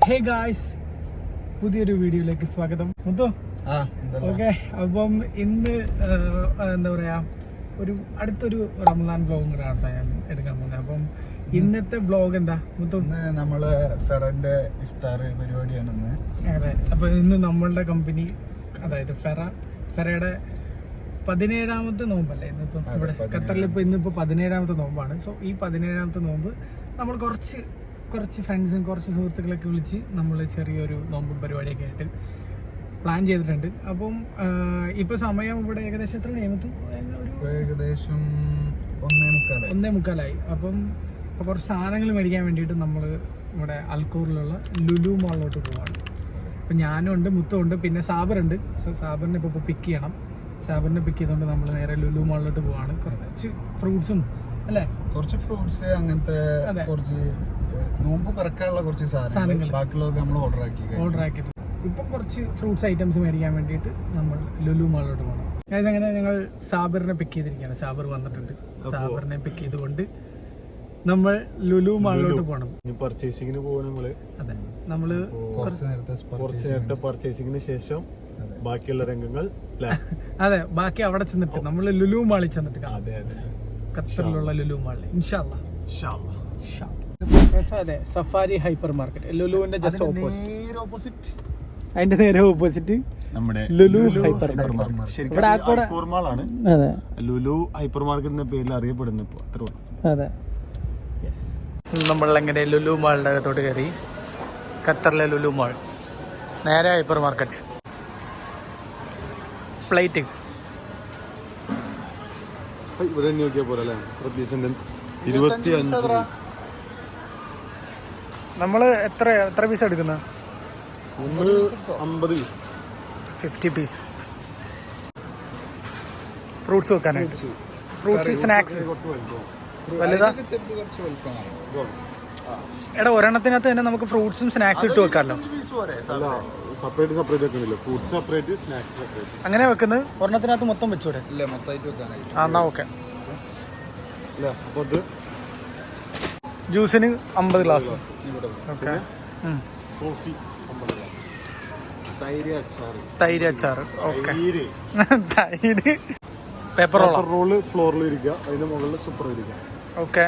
Hey guys, പുതിയൊരു വീഡിയോയിലേക്ക് സ്വാഗതം. ഓക്കെ, അപ്പം ഇന്ന് എന്താ പറയാ, അടുത്തൊരു റമദാൻ വ്ലോഗും കൂടെയാണ് ഞാൻ എടുക്കാൻ പോകുന്നത്. അപ്പം ഇന്നത്തെ വ്ലോഗ് എന്താ മുത്തു? നമ്മള് ഫെറന്റെ ഇഫ്താർ പരിപാടിയാണെന്ന്. അതെ, അപ്പൊ ഇന്ന് നമ്മളുടെ കമ്പനി, അതായത് ഫെറയുടെ 17ാമത്തെ നോമ്പല്ലേ ഇന്നിപ്പം ഇവിടെ ഖത്തറിൽ. ഇന്നിപ്പോൾ 17ാമത്തെ നോമ്പാണ്. സോ ഈ 17ാമത്തെ നോമ്പ് നമ്മൾ കുറച്ച് ഫ്രണ്ട്സും കുറച്ച് സുഹൃത്തുക്കളൊക്കെ വിളിച്ച് നമ്മൾ ചെറിയൊരു നോമ്പ് പരിപാടിയൊക്കെ ആയിട്ട് പ്ലാൻ ചെയ്തിട്ടുണ്ട്. അപ്പം ഇപ്പൊ സമയം ഇവിടെ ഏകദേശം എത്ര നിയമത്തു? ഏകദേശം 1:45. അപ്പം കുറച്ച് സാധനങ്ങൾ മേടിക്കാൻ വേണ്ടിയിട്ട് നമ്മൾ ഇവിടെ അൽക്കൂറിലുള്ള ലുലു മാളിലോട്ട് പോവാണ്. അപ്പം ഞാനും ഉണ്ട്, മുത്തുണ്ട്, പിന്നെ സാബറുണ്ട്. സോ സാബറിനെ ഇപ്പോൾ പിക്ക് ചെയ്യണം. സാബറിനെ പിക്ക് ചെയ്തുകൊണ്ട് നമ്മൾ നേരെ ലുലു മാളിലോട്ട് പോവാണ്. കുറച്ച് ഫ്രൂട്ട്സും അല്ലേ, കുറച്ച് ഫ്രൂട്ട്സ്, അങ്ങനത്തെ കുറച്ച് നോമ്പ് പറക്കാനുള്ള കുറച്ച് സാധനങ്ങൾ ബാക്കിയുള്ളവർക്ക് നമ്മൾ ഓർഡർ ആക്കിയിട്ടുണ്ട്. ഇപ്പം കുറച്ച് ഫ്രൂട്ട്സ് ഐറ്റംസ് മേടിക്കാൻ വേണ്ടിയിട്ട് നമ്മൾ ലുലു മാളിലോട്ട് പോകണം. അങ്ങനെ ഞങ്ങൾ സാബറിനെ പിക്ക് ചെയ്തിരിക്കുകയാണ്. സാബർ വന്നിട്ടുണ്ട്. സാബറിനെ പിക്ക് ചെയ്തുകൊണ്ട് നമ്മൾ ലുലു മാളിലോട്ട് പോകണം. പർച്ചേസിങ്ങിന് പോകും നമ്മള്. അതെ, നമ്മള് കുറച്ച് നേരത്തെ പർച്ചേസിങ്ങിന് ശേഷം ബാക്കിയുള്ള രംഗങ്ങൾ അതെ, ബാക്കി അവിടെ ചെന്നിട്ട് നമ്മൾ ലുലു മാളിൽ ചെന്നിട്ട് കാണാം. അതെ അതെ, ഖത്തറിലുള്ള ലുലു മാളിൽ ഇൻഷാ അല്ലാഹ്. അതെ, സഫാരി ഹൈപ്പർ മാർക്കറ്റ് ലുലുവിന്റെ ജസ്റ്റ് ഓപ്പോസിറ്റ്, അതിന്റെ നേരെ ഓപ്പോസിറ്റ് നമ്മുടെ ലുലു ഹൈപ്പർ മാർക്കറ്റ്. അതെ, ലുലു ഹൈപ്പർ മാർക്കറ്റ് എന്ന പേരിൽ അറിയപ്പെടുന്നു ഇപ്പോൾ. അത്രേ ഉള്ളൂ. അതെ, നമ്മളെങ്ങനെ ലുലു മാളിന്റെ അകത്തോട്ട് കയറി. ഖത്തറിലെ ലുലു മാൾ, നേരെ ഹൈപ്പർ മാർക്കറ്റ്. പ്ലേറ്റ് ഇവിടെ നോക്കിയാൽ പോലെ അല്ലേ? 25 നമ്മള് എത്ര പീസ് എടുക്കുന്ന? 50 പീസ്, 50 പീസ് ഫ്രൂട്ട്സ് വെക്കാനായിട്ട്. ഫ്രൂട്ട്സ്, സ്നാക്സ് വലുതാ? എടാ, ഒരെണ്ണത്തിനകത്ത് തന്നെ നമുക്ക് ഫ്രൂട്ട്സും സ്നാക്സും ഇട്ട് വെക്കാമല്ലോ. സെപ്പറേറ്റ് വെക്കുന്നില്ല, ഫ്രൂട്ട്സ് സെപ്പറേറ്റ്, സ്നാക്സ് സെപ്പറേറ്റ്. അങ്ങനെ വെക്കുന്നത് ഒരെണ്ണത്തിനകത്ത് മൊത്തം വെച്ചൂടെ? എന്നാ ഓക്കെ. ജ്യൂസിന് 50 ഗ്ലാസ്. ഓക്കെ. തൈര് അച്ചാർ. ഓക്കെ. തൈര് പേപ്പർ റോള് ഫ്ലോറിൽ ഇരിക്കുക, അതിന്റെ മുകളിൽ സൂപ്പർ ഇരിക്കുക. ഓക്കെ,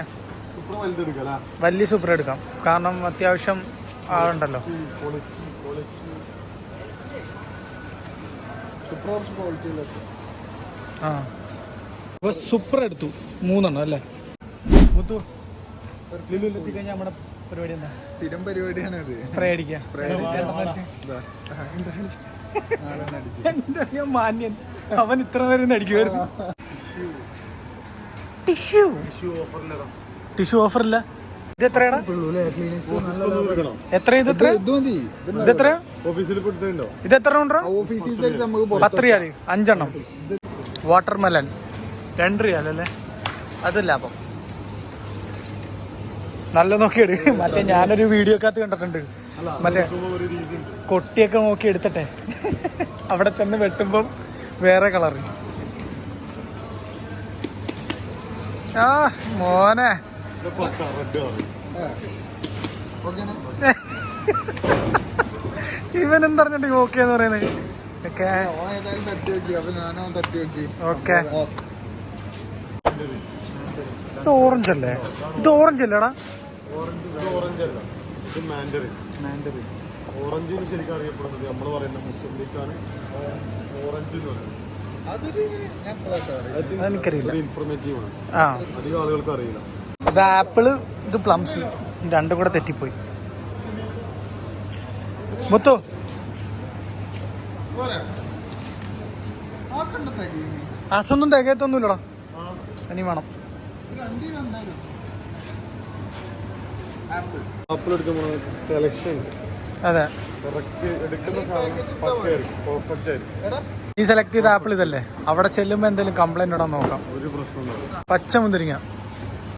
വലിയ സൂപ്പർ എടുക്കാം, കാരണം അത്യാവശ്യം ആളുണ്ടല്ലോ. ആ, സൂപ്പർ എടുത്തു 3 അല്ലേ മുത്തു? ലുലുവിലെത്തിക്കഴിഞ്ഞാൽ നമ്മുടെ പരിപാടി എന്താ? സ്ഥിരം പരിപാടിയാണ് ഇത്. സ്പ്രേ അടിക്കുക. മാന്യൻ അവൻ ഇത്ര നേരം അടിക്കുമായിരുന്നു. ടിഷ്യൂ ഓഫറില്ല. ഇത് എത്രയാടാ? എത്ര? ഇതെത്ര? ഇതെത്ര ഉണ്ടോ? 10 റിയാൽ 5 എണ്ണം. വാട്ടർമെലൻ 2 റിയാൽ അല്ലേ? അത് ലാഭം. നല്ല നോക്കിയെടു. മറ്റേ ഞാനൊരു വീഡിയോ ഒക്കെ കണ്ടിട്ടുണ്ട്, മറ്റേ കൊട്ടിയൊക്കെ നോക്കി എടുത്തിട്ടെ അവിടെ ചെന്ന് വെട്ടുമ്പം വേറെ കളറ്. ആ മോനെ, ഇവൻ എന്തറിഞ്ഞിട്ട് ഓക്കെ എന്ന് പറയുന്നത്. ഓക്കെ, ഇത് ഓറഞ്ച് അല്ലേ? ഇത് ഓറഞ്ച് അല്ലേടാ? ഓറഞ്ചിന് ശരിക്കും അറിയപ്പെടുന്നത് നമ്മൾ പറയുന്ന മുസ്ലിം ലീഗാണ് ഓറഞ്ച് എന്ന് പറയുന്നത്. എനിക്കറിയില്ല, ഇൻഫോർമേറ്റീവ് ആണ്. ആ, അധികം ആളുകൾക്ക് അറിയില്ല. ഇത് ആപ്പിള്, ഇത് പ്ലംസ്, രണ്ടും കൂടെ തെറ്റിപ്പോയി. മുത്തു, അതൊന്നും തികയത്തൊന്നുമില്ലടാ, ഇനി വേണം. ആപ്പിൾ എടുക്കുമ്പോൾ സെലക്ഷൻ, അതെ, നീ സെലക്ട് ചെയ്ത ആപ്പിൾ ഇതല്ലേ? അവിടെ ചെല്ലുമ്പോ എന്തെങ്കിലും കംപ്ലൈന്റ് ഇടാൻ നോക്കാം. ഒരു പ്രശ്നം. പച്ച മുന്തിരിങ്ങ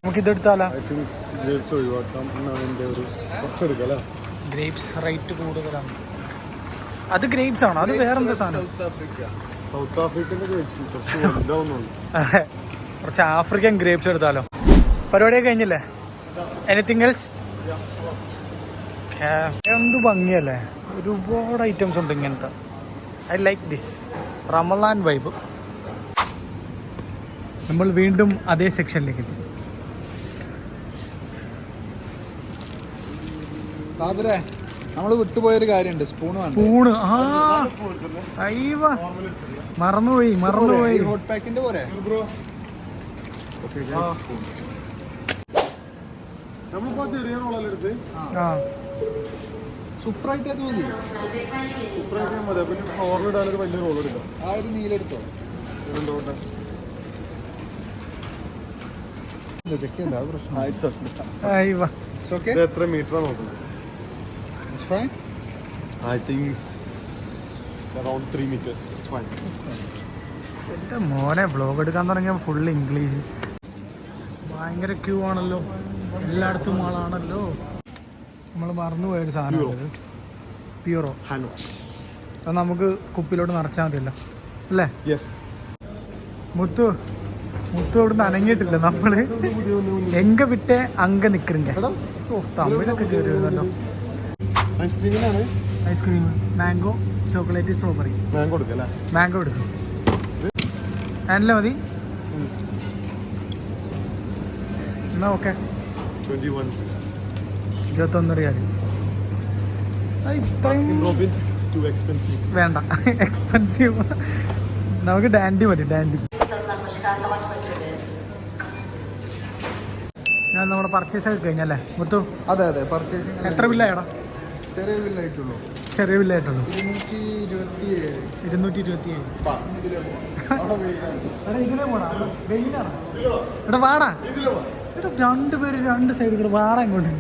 നമുക്ക് ഇതെടുത്താലോ? ഗ്രേപ്സ് റേറ്റ് കൂടുതലാണ്. അത് ഗ്രേപ്സ് ആണോ? അത് വേറെന്താ സാധനം? സൗത്ത് ആഫ്രിക്കൻ്റെ ഗ്രേപ്സ് കുറച്ച് ആഫ്രിക്കൻ ഗ്രേപ്സ് എടുത്താലോ? പരിപാടിയൊക്കെ കഴിഞ്ഞില്ലേ? Anything else? എന്ത് ഭംഗിയല്ലേ, ഒരുപാട് ഐറ്റംസ് ഉണ്ട് ഇങ്ങനത്തെ. I like this Ramadan vibe. നമ്മൾ വീണ്ടും അതേ സെക്ഷനിലേക്ക് എത്തി. നമ്മള് വിട്ടുപോയൊരു കാര്യമുണ്ട്, സ്പൂണ്. അയ്യവ മറന്നുപോയി. ഹോട്ട് പാക്കിന്റെ പോരെ. നമ്മളിപ്പോ ചെറിയ റോളെല്ലാം എടുത്ത് സൂപ്പറായിട്ട് അത് മതി. സൂപ്പറായിട്ട് മതി. പിന്നെ ഓർഡർ വലിയ റോൾ എടുക്കാം. ആ ഒരു നീലെടുത്തോ. ചെക്ക് ചെയ്താ പ്രശ്നം. എത്ര മീറ്ററാണ് നോക്കുന്നത്? I think around 3 meters. It's fine. എൻ്റെ മോനെ വ്ളോഗ് എടുക്കാൻ തുടങ്ങിയ ഫുള്ള് ഇംഗ്ലീഷ്. ഭയങ്കര ക്യൂ ആണല്ലോ, എല്ലായിടത്തും ആളാണല്ലോ. നമ്മൾ മറന്നുപോയൊരു സാധനം, പ്യൂറോ. അത് നമുക്ക് കുപ്പിയിലോട്ട് നിറച്ചാൽ മതിയല്ലോ അല്ലേ? യെസ്. മുത്തു ഇവിടുന്ന് അനങ്ങിയിട്ടില്ല. നമ്മള് എങ്ക വിട്ടേ അങ്ക നിക്കറുങ്ക. തമിഴൊക്കെ കയറി വരുന്നല്ലോ. Ice cream mango, chocolate, strawberry. Mango എടുക്കും. അല്ല മതി എന്നാ. ഓക്കെ, 21 റിയാൽ. ഇത്രയും വേണ്ട, എക്സ്പെൻസീവ്. നമുക്ക് ഡാൻഡി മതി, ഡാൻഡി. ഞാൻ നമ്മുടെ പർച്ചേസ് ഒക്കെ കഴിഞ്ഞല്ലേ മുത്തു? അതെ പർച്ചേസിങ്. എത്ര ബില്ലായടാ? ചെറിയ ബില്ലായിട്ടുള്ളൂ. 227. എടാ വാടാ, എടാ രണ്ടുപേര് രണ്ട് സൈഡ് കൂടെ വാടാ ഇങ്ങോട്ട്.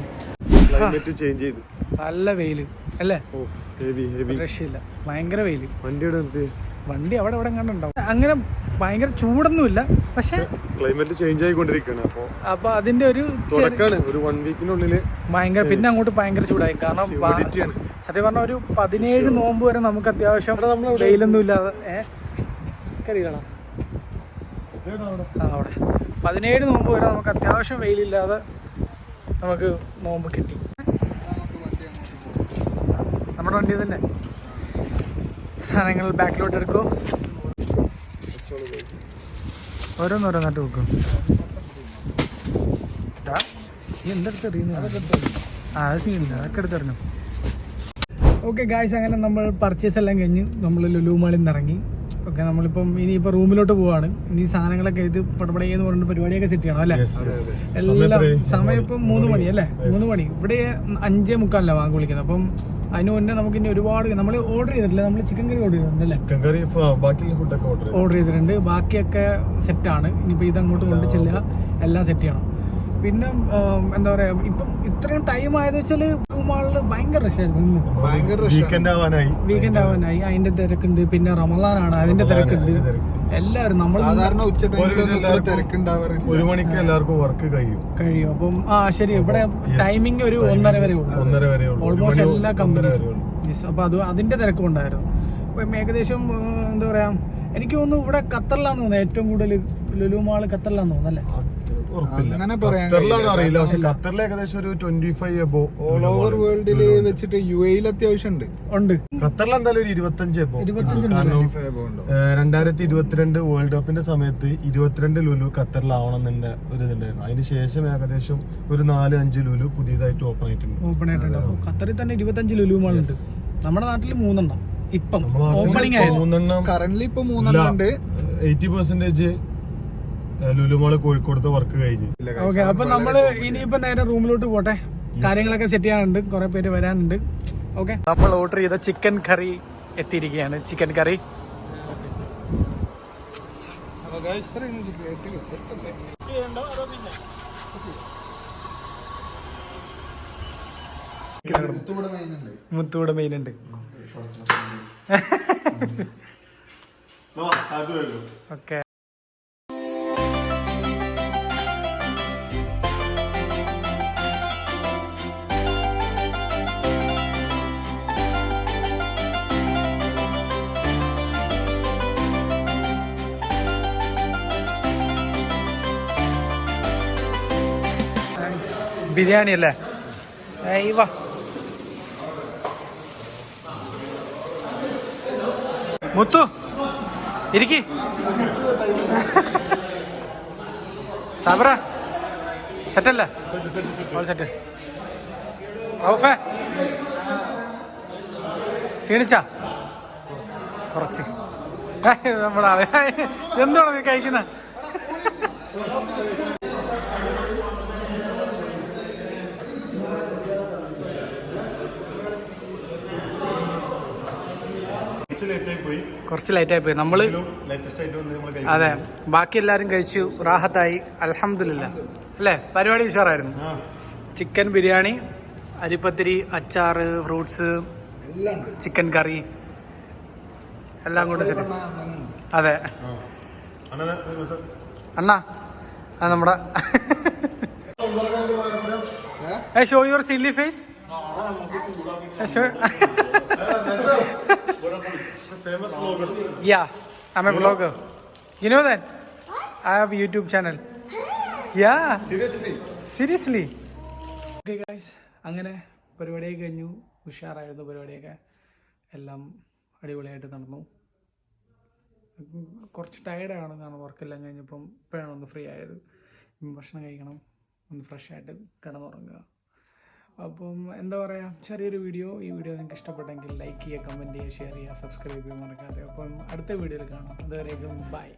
ക്ലൈമറ്റ് ചേഞ്ച് ചെയ്തു. നല്ല വെയില് അല്ലേ? രക്ഷയില്ല, ഭയങ്കര വെയില്. വണ്ടി അവിടെ കണ്ടുണ്ടാവും. അങ്ങനെ ഭയങ്കര ചൂടൊന്നുമില്ല, പക്ഷെ ക്ലൈമറ്റ് ചേഞ്ച് ആയിക്കൊണ്ടിരിക്കുകയാണ്. അപ്പൊ അതിന്റെ ഒരു 1 വീക്കിനുള്ളില് ഭയങ്കര, പിന്നെ അങ്ങോട്ട് ഭയങ്കര ചൂടായി. കാരണം സത്യം പറഞ്ഞ ഒരു 17 നോമ്പ് വരെ നമുക്ക് അത്യാവശ്യം വെയിലൊന്നും ഇല്ലാതെ കറികളാ അവിടെ 17 നോമ്പ് വരെ നമുക്ക് അത്യാവശ്യം വെയിലില്ലാതെ നമുക്ക് നോമ്പ് കിട്ടി. നമ്മുടെ വണ്ടി തന്നെ. സാധനങ്ങൾ ബാക്കിലോട്ട് എടുക്കോ, ഓരോന്നോരോന്നായിട്ട് വെക്കും. എന്തെടുത്ത് എറിയുന്നു? അത് സീനില്ല, അതൊക്കെ എടുത്തെറിഞ്ഞു. ഓക്കെ ഗായ്സ്, അങ്ങനെ നമ്മൾ പർച്ചേസ് എല്ലാം കഴിഞ്ഞ് നമ്മൾ ലുലു മാളിൽ നിന്ന് ഇറങ്ങി. ഓക്കെ, നമ്മളിപ്പം ഇനിയിപ്പോൾ റൂമിലോട്ട് പോവാണ്. ഇനി സാധനങ്ങളൊക്കെ ഇത് പടപടയെന്ന് പറഞ്ഞിട്ട് പരിപാടിയൊക്കെ സെറ്റ് ചെയ്യണം അല്ലേ? എല്ലാം സമയം ഇപ്പം 3 മണി അല്ലേ? 3 മണി. ഇവിടെ 5:45 വാങ്ങി വിളിക്കുന്നത്. അപ്പം അതിന് മുന്നേ നമുക്ക് ഇനി ഒരുപാട് നമ്മൾ ഓർഡർ ചെയ്തിട്ടില്ല. നമ്മൾ ചിക്കൻ കറി ഓർഡർ ചെയ്തിട്ടുണ്ട്, ഓർഡർ ചെയ്തിട്ടുണ്ട്. ബാക്കിയൊക്കെ സെറ്റാണ്. ഇനിയിപ്പോൾ ഇതങ്ങോട്ട് കൊണ്ട് ചെല്ലുക, എല്ലാം സെറ്റ് ചെയ്യണം. പിന്നെ എന്താ പറയാ, ഇപ്പം ഇത്രയും ടൈം ആയത് വെച്ചാല് മാളില് ഭയങ്കര റഷായിരുന്നു. വീക്കെൻഡ് ആവാനായി. അതിന്റെ തിരക്കുണ്ട്. പിന്നെ റമദാനാണ്, അതിന്റെ തിരക്കുണ്ട്. എല്ലാവരും നമ്മൾ സാധാരണ തിരക്കുണ്ടാവാറില്ല. 1 മണിക്ക് എല്ലാവർക്കും വർക്ക് കഴിയും. അപ്പം ശരി, ഇവിടെ ടൈമിംഗ് ഒരു 1:30 വരെ ഉള്ളൂ ഓൾമോസ്റ്റ് എല്ലാ കമ്പനീസും. അപ്പൊ അതിന്റെ തിരക്കും ഉണ്ടായിരുന്നു. അപ്പം ഏകദേശം എന്താ പറയാ, എനിക്ക് തോന്നുന്നു ഇവിടെ ഖത്തറിലാന്ന് തോന്നുന്നത് ഏറ്റവും കൂടുതൽ ലുലു മാള് ഖത്തറിലാന്ന് തോന്നുന്നല്ലേ? അങ്ങനെ പറയാൻ അറിയില്ല, പക്ഷെ ഖത്തറിൽ ഏകദേശം ഒരു 25 എബോ. ഓൾ ഓവർ വേൾഡിൽ വെച്ചിട്ട് UAE അത്യാവശ്യം ഉണ്ട്. ഖത്തറിൽ എന്തായാലും ഒരു 25 എബോ. കാരണം 2022 വേൾഡ് കപ്പിന്റെ സമയത്ത് 22 ലുലു ഖത്തറിലാവണമെന്നെ ഒരു ഇതുണ്ടായിരുന്നു. അതിനുശേഷം ഏകദേശം ഒരു 4-5 ലുലു പുതിയതായിട്ട് ഓപ്പൺ ആയിട്ടുണ്ട്. ഖത്തറിൽ തന്നെ 25 ലുലു മാൾ ഉണ്ട്. നമ്മുടെ നാട്ടിൽ 3 എണ്ണം ഇപ്പം ഓപ്പണിംഗ് ആയി. 3 എണ്ണം കറന്റ്ലി ഇപ്പൊ 3 എണ്ണം ഉണ്ട്. 80% ലുലുമാള് കോഴിക്കോടത്തെ വർക്ക് കഴിഞ്ഞു. ഓക്കെ, അപ്പൊ നമ്മള് ഇനിയിപ്പോ നേരെ റൂമിലോട്ട് പോട്ടെ. കാര്യങ്ങളൊക്കെ സെറ്റ് ചെയ്യാനുണ്ട്, കുറെ പേര് വരാനുണ്ട്. ഓക്കെ, നമ്മൾ ഓർഡർ ചെയ്ത ചിക്കൻ കറി എത്തിയിരിക്കുകയാണ്. ചിക്കൻ കറി മുത്തൂടെ മെയിൻ ഉണ്ട്. ഓക്കെ, ബിരിയാണി അല്ലേ? വാ മുത്തു ഇരിക്കി. സാബറ സെറ്റല്ലേ? സെറ്റ്. ഔഫേ ക്ഷീണിച്ച കുറച്ച് നമ്മളെ എന്താണ് നീ കഴിക്കുന്ന? കുറച്ച് ലേറ്റായി പോയി നമ്മള്. അതെ, ബാക്കി എല്ലാരും കഴിച്ചു, റാഹത്തായി, അൽഹംദുലില്ലാ. അല്ലേ, പരിപാടി ഉഷാറായിരുന്നു. ചിക്കൻ ബിരിയാണി, അരിപ്പത്തിരി, അച്ചാറ്, ഫ്രൂട്ട്സ്, ചിക്കൻ കറി എല്ലാം കൊണ്ട് ശരി. അതെ അണ്ണാ, അത് നമ്മുടെ show your silly face. Yeah, I'm a vlogger. You know that? I have a YouTube channel. Yeah. Seriously. Okay guys, അങ്ങനെ പരിപാടിയൊക്കെ കഴിഞ്ഞു. ഉഷാറായിരുന്നു പരിപാടിയൊക്കെ. എല്ലാം അടിപൊളിയായിട്ട് നടന്നു. കുറച്ച് ടയർഡാണ്, കാരണം വർക്കെല്ലാം കഴിഞ്ഞപ്പം ഇപ്പോഴാണ് ഒന്ന് ഫ്രീ ആയത്. ഭക്ഷണം കഴിക്കണം, ഒന്ന് ഫ്രഷ് ആയിട്ട് കിടന്നുറങ്ങുക. അപ്പം എന്താ പറയുക, ചെറിയൊരു വീഡിയോ. ഈ വീഡിയോ നിങ്ങൾക്ക് ഇഷ്ടപ്പെട്ടെങ്കിൽ ലൈക്ക് ചെയ്യുക, കമൻറ്റ് ചെയ്യുക, ഷെയർ ചെയ്യുക, സബ്സ്ക്രൈബ് ചെയ്യാൻ മറക്കാതെ. അപ്പം അടുത്ത വീഡിയോയിൽ കാണാം. അതുവരേക്കും ബൈ.